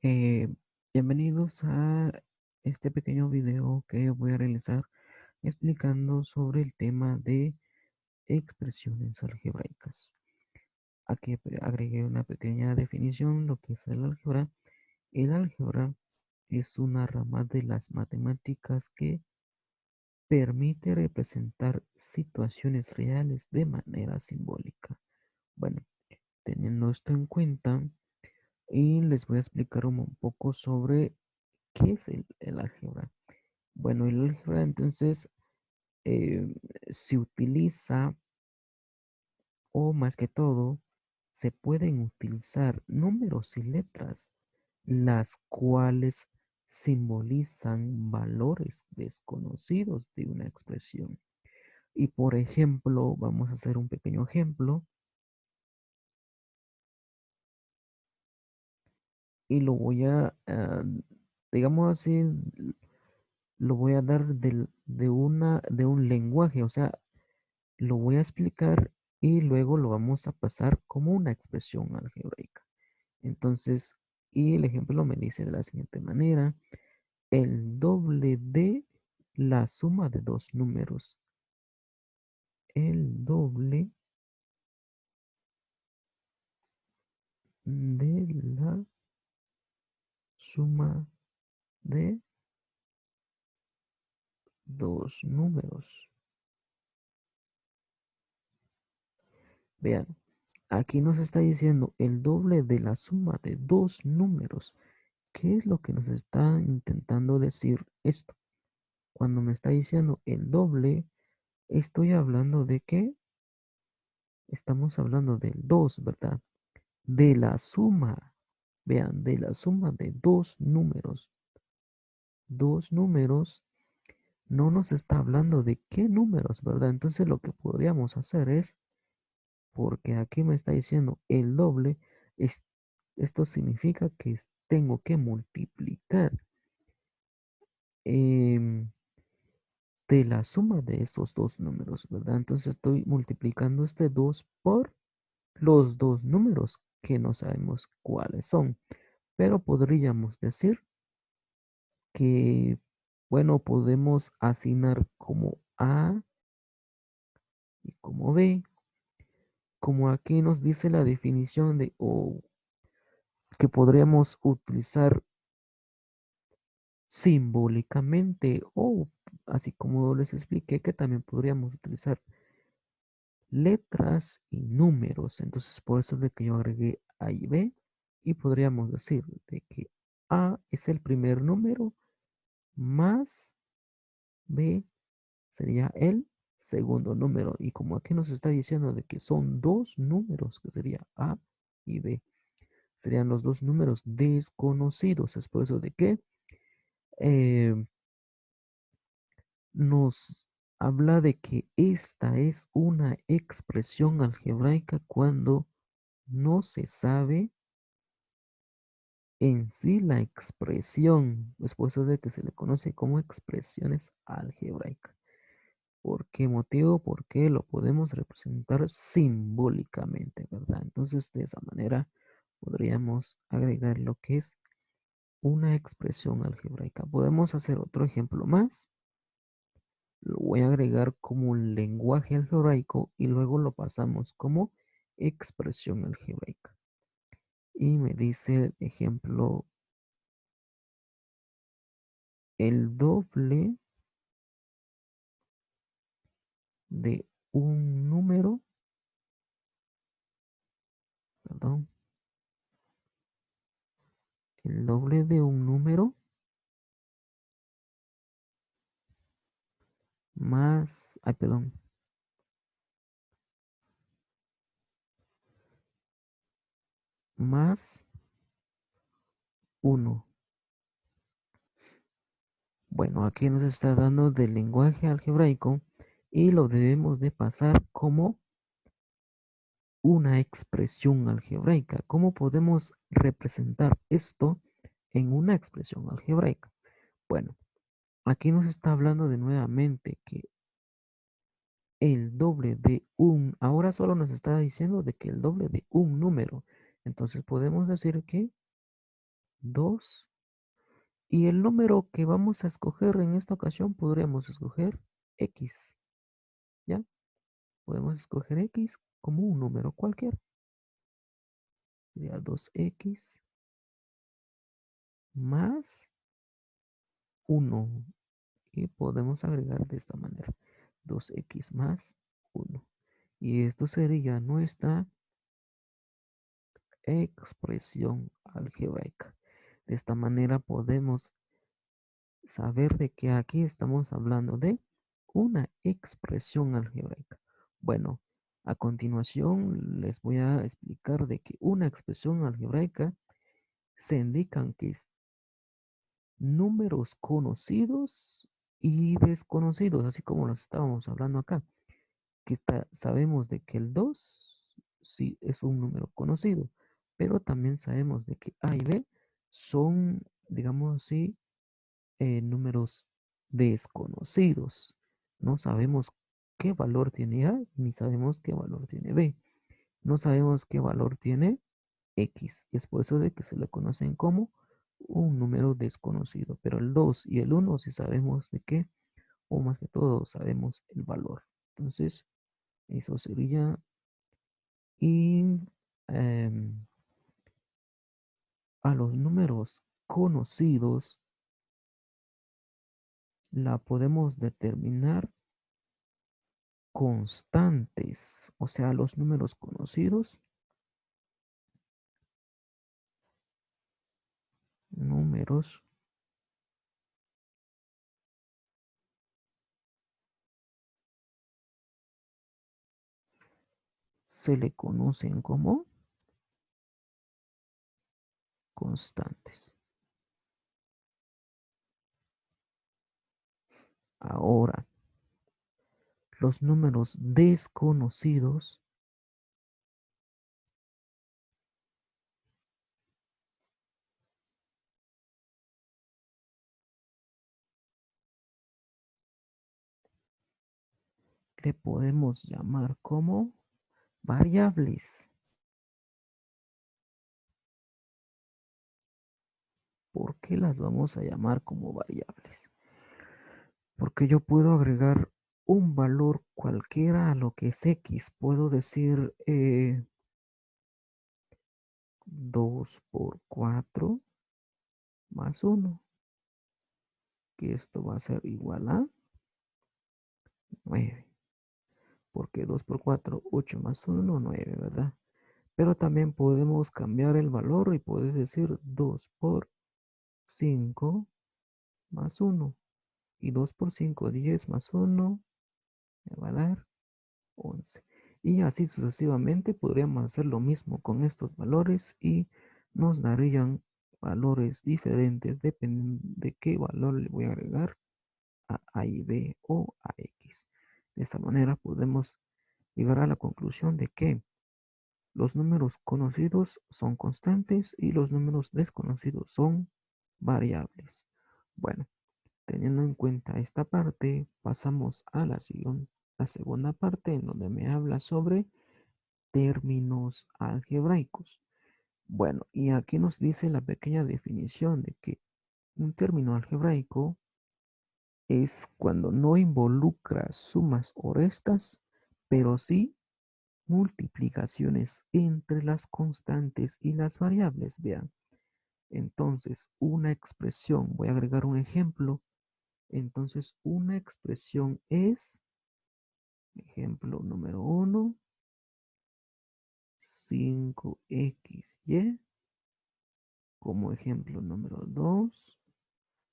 Eh, Bienvenidos a este pequeño video que voy a realizar explicando sobre el tema de expresiones algebraicas. Aquí agregué una pequeña definición, lo que es el álgebra. El álgebra es una rama de las matemáticas que permite representar situaciones reales de manera simbólica. Bueno, teniendo esto en cuenta, y les voy a explicar un poco sobre qué es el álgebra. Bueno, el álgebra entonces eh, se utiliza, o más que todo, se pueden utilizar números y letras, las cuales simbolizan valores desconocidos de una expresión. Y por ejemplo, vamos a hacer un pequeño ejemplo y lo voy digamos así, lo voy a dar de un lenguaje, o sea, lo voy a explicar y luego lo vamos a pasar como una expresión algebraica. Entonces, y el ejemplo me dice de la siguiente manera, el doble de la suma de dos números. El doble de la suma de dos números. Vean, aquí nos está diciendo el doble de la suma de dos números. ¿Qué es lo que nos está intentando decir esto? Cuando me está diciendo el doble, estoy hablando de que estamos hablando del 2, ¿verdad? De la suma, vean, de la suma de dos números. Dos números no nos está hablando de qué números, ¿verdad? Entonces lo que podríamos hacer es, porque aquí me está diciendo el doble, es, esto significa que tengo que multiplicar em, de la suma de estos dos números, ¿verdad? Entonces estoy multiplicando este 2 por los dos números que no sabemos cuáles son, pero podríamos decir que, bueno, podemos asignar como A y como B, como aquí nos dice la definición de o que podríamos utilizar simbólicamente o así como les expliqué que también podríamos utilizar letras y números. Entonces, por eso es de que yo agregué A y B. Y podríamos decir de que A es el primer número más B sería el segundo número. Y como aquí nos está diciendo de que son dos números, que sería A y B, serían los dos números desconocidos. Es por eso de que eh, nos habla de que esta es una expresión algebraica cuando no se sabe en sí la expresión. Es por eso de que se le conoce como expresiones algebraicas. ¿Por qué motivo? Porque lo podemos representar simbólicamente, ¿verdad? Entonces, de esa manera podríamos agregar lo que es una expresión algebraica. Podemos hacer otro ejemplo más. Lo voy a agregar como un lenguaje algebraico y luego lo pasamos como expresión algebraica. Y me dice, ejemplo, el doble de un número, perdón, el doble de un número más, ay, perdón, más uno. Bueno, aquí nos está dando del lenguaje algebraico y lo debemos de pasar como una expresión algebraica. ¿Cómo podemos representar esto en una expresión algebraica? Bueno, aquí nos está hablando de nuevamente que el doble de un, ahora solo nos está diciendo de que el doble de un número. Entonces podemos decir que 2 y el número que vamos a escoger en esta ocasión podríamos escoger X, ¿ya? Podemos escoger X como un número cualquiera. Sería 2X más 1 y podemos agregar de esta manera 2X más 1 y esto sería nuestra expresión algebraica. De esta manera podemos saber de que aquí estamos hablando de una expresión algebraica. Bueno, a continuación les voy a explicar de que una expresión algebraica se indican que es números conocidos y desconocidos, así como los estábamos hablando acá, que sabemos de que el 2 sí es un número conocido, pero también sabemos de que A y B son, digamos así, números desconocidos. No sabemos qué valor tiene A, ni sabemos qué valor tiene B. No sabemos qué valor tiene X. Y es por eso de que se le conocen como un número desconocido. Pero el 2 y el 1 sí sabemos de qué, o más que todo sabemos el valor. Entonces, eso sería. Y em, a los números conocidos la podemos determinar constantes, o sea, los números conocidos, números se le conocen como constantes. Ahora, los números desconocidos le podemos llamar como variables. ¿Por qué las vamos a llamar como variables? Porque yo puedo agregar un valor cualquiera a lo que es X. Puedo decir 2 por 4 más 1, que esto va a ser igual a 9, porque 2 por 4, 8 más 1, 9, ¿verdad? Pero también podemos cambiar el valor y puedes decir 2 por 5 más 1. Y 2 por 5, 10 más 1, me va a dar 11. Y así sucesivamente podríamos hacer lo mismo con estos valores y nos darían valores diferentes dependiendo de qué valor le voy a agregar a y B o a X. De esta manera podemos llegar a la conclusión de que los números conocidos son constantes y los números desconocidos son variables. Bueno, teniendo en cuenta esta parte, pasamos a la segunda parte en donde me habla sobre términos algebraicos. Bueno, y aquí nos dice la pequeña definición de que un término algebraico es cuando no involucra sumas o restas, pero sí multiplicaciones entre las constantes y las variables. Vean, entonces una expresión, voy a agregar un ejemplo. Entonces una expresión es, ejemplo número 1, 5xy. Como ejemplo número 2,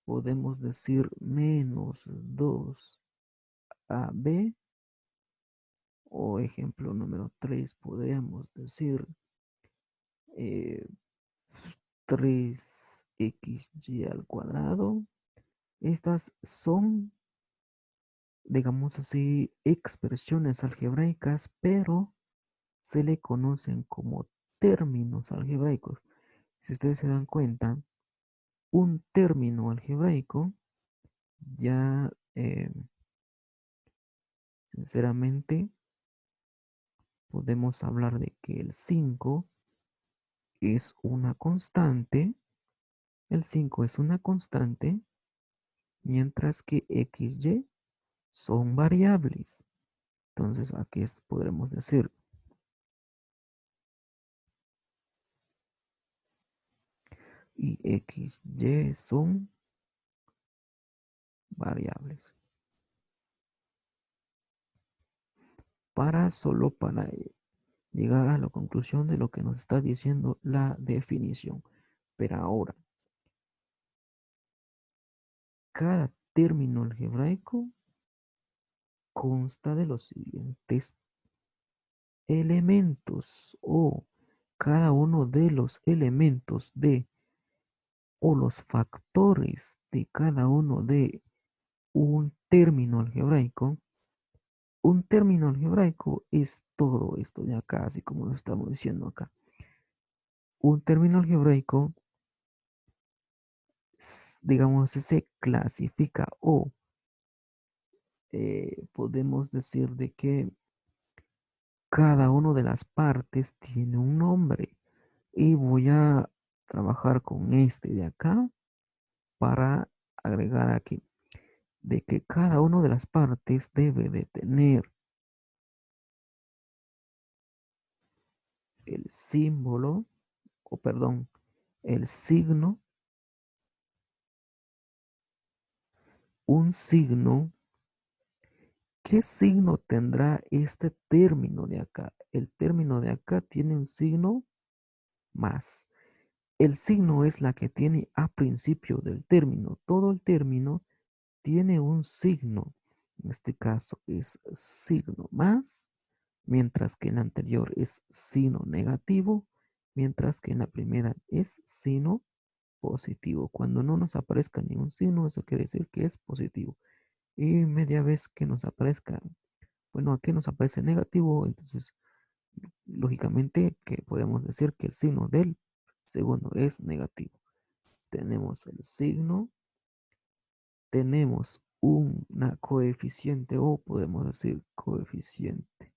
podemos decir menos 2ab. O ejemplo número 3, podríamos decir 3xy al cuadrado. Estas son, digamos así, expresiones algebraicas, pero se le conocen como términos algebraicos. Si ustedes se dan cuenta, un término algebraico ya, sinceramente, podemos hablar de que el 5 es una constante El 5 es una constante, mientras que x, y son variables. Entonces aquí podremos decir y x, y son variables. Solo para llegar a la conclusión de lo que nos está diciendo la definición. Pero ahora, cada término algebraico consta de los siguientes elementos o cada uno de los elementos de o los factores de cada uno de un término algebraico. Un término algebraico es todo esto de acá, así como lo estamos diciendo acá. Un término algebraico, digamos, se clasifica o podemos decir de que cada una de las partes tiene un nombre. Y voy a trabajar con este de acá para agregar aquí de que cada una de las partes debe de tener el símbolo, o perdón, el signo, un signo. ¿Qué signo tendrá este término de acá? El término de acá tiene un signo más. El signo es la que tiene a principio del término. Todo el término tiene un signo. En este caso es signo más, mientras que en la anterior es signo negativo, mientras que en la primera es signo positivo. Cuando no nos aparezca ningún signo, eso quiere decir que es positivo. Y media vez que nos aparezca, bueno, aquí nos aparece negativo, entonces lógicamente que podemos decir que el signo del segundo es negativo. Tenemos el signo, tenemos una coeficiente o podemos decir coeficiente.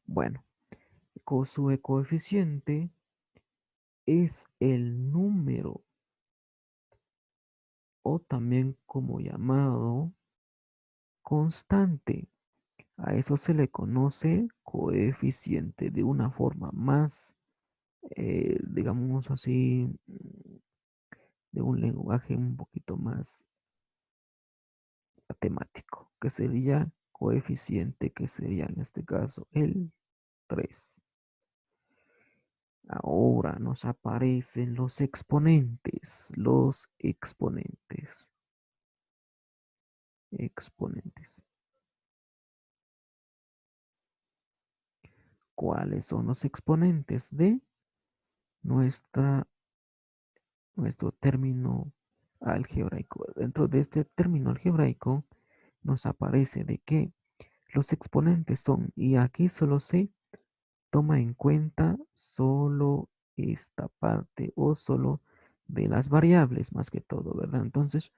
Bueno, su coeficiente es el número o también como llamado constante. A eso se le conoce coeficiente de una forma más, digamos así, de un lenguaje un poquito más matemático, que sería coeficiente, que sería en este caso el 3. Ahora nos aparecen los exponentes, exponentes. ¿Cuáles son los exponentes de nuestra, nuestro término algebraico? Dentro de este término algebraico nos aparece de que los exponentes son, y aquí solo se toma en cuenta solo esta parte o solo de las variables más que todo, ¿verdad? Entonces,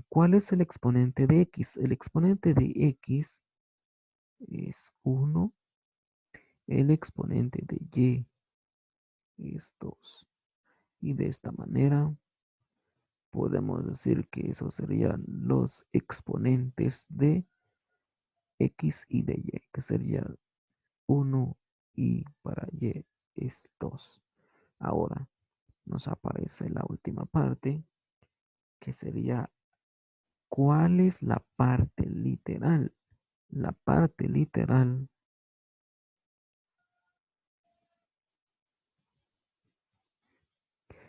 ¿cuál es el exponente de x? El exponente de x es 1, el exponente de y es 2. Y de esta manera podemos decir que esos serían los exponentes de x y de y, que sería 1 y para y es 2. Ahora nos aparece la última parte, que sería ¿cuál es la parte literal? La parte literal,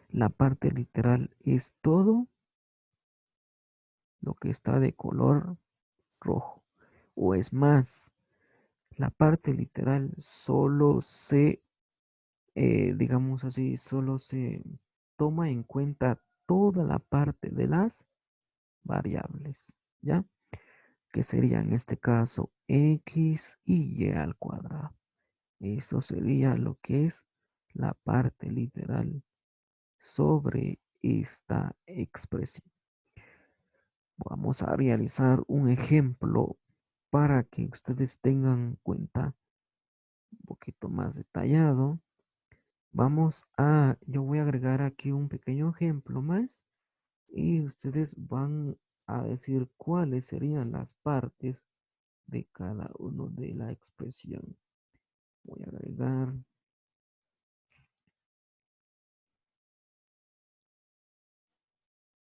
la parte literal es todo lo que está de color rojo. O es más, la parte literal solo se, digamos así, solo se toma en cuenta toda la parte de las variables, ¿ya? Que sería en este caso x y y al cuadrado. Eso sería lo que es la parte literal sobre esta expresión. Vamos a realizar un ejemplo para que ustedes tengan en cuenta un poquito más detallado. Yo voy a agregar aquí un pequeño ejemplo más y ustedes van a decir cuáles serían las partes de cada uno de la expresión. Voy a agregar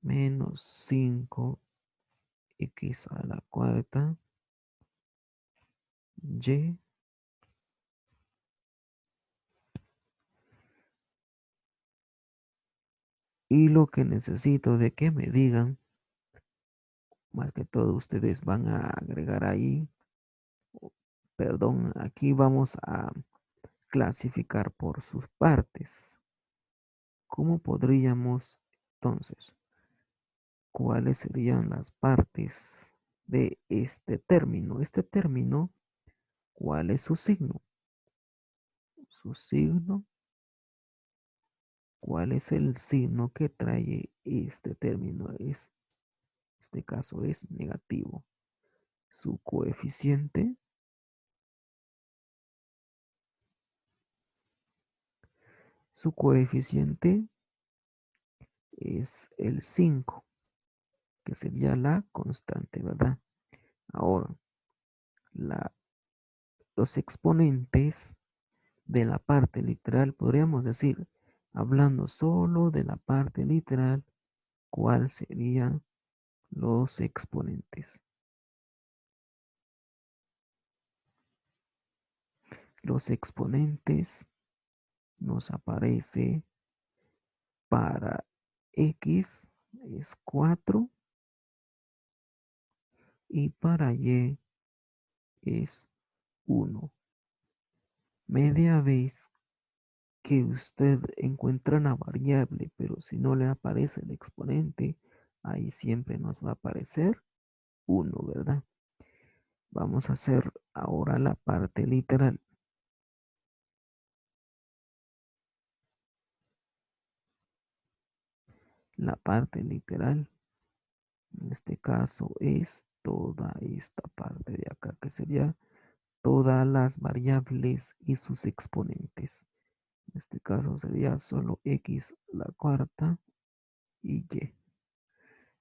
menos 5x a la cuarta y lo que necesito de que me digan, más que todo ustedes van a agregar ahí, perdón, aquí vamos a clasificar por sus partes. ¿Cómo podríamos entonces? ¿Cuáles serían las partes de este término? Este término, ¿cuál es su signo? Su signo, ¿cuál es el signo que trae este término? Este caso es negativo. Su coeficiente, su coeficiente es el 5, que sería la constante, ¿verdad? Ahora, la, los exponentes de la parte literal, podríamos decir, hablando solo de la parte literal, ¿cuál serían los exponentes? Los exponentes nos aparece para x es 4 y para y es 1. Media vez que usted encuentra una variable, pero si no le aparece el exponente, ahí siempre nos va a aparecer 1, ¿verdad? Vamos a hacer ahora la parte literal. La parte literal, en este caso, es toda esta parte de acá, que sería todas las variables y sus exponentes. En este caso sería solo x a la cuarta y y.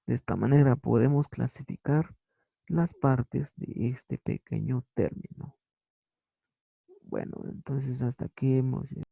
De esta manera podemos clasificar las partes de este pequeño término. Bueno, entonces hasta aquí hemos llegado.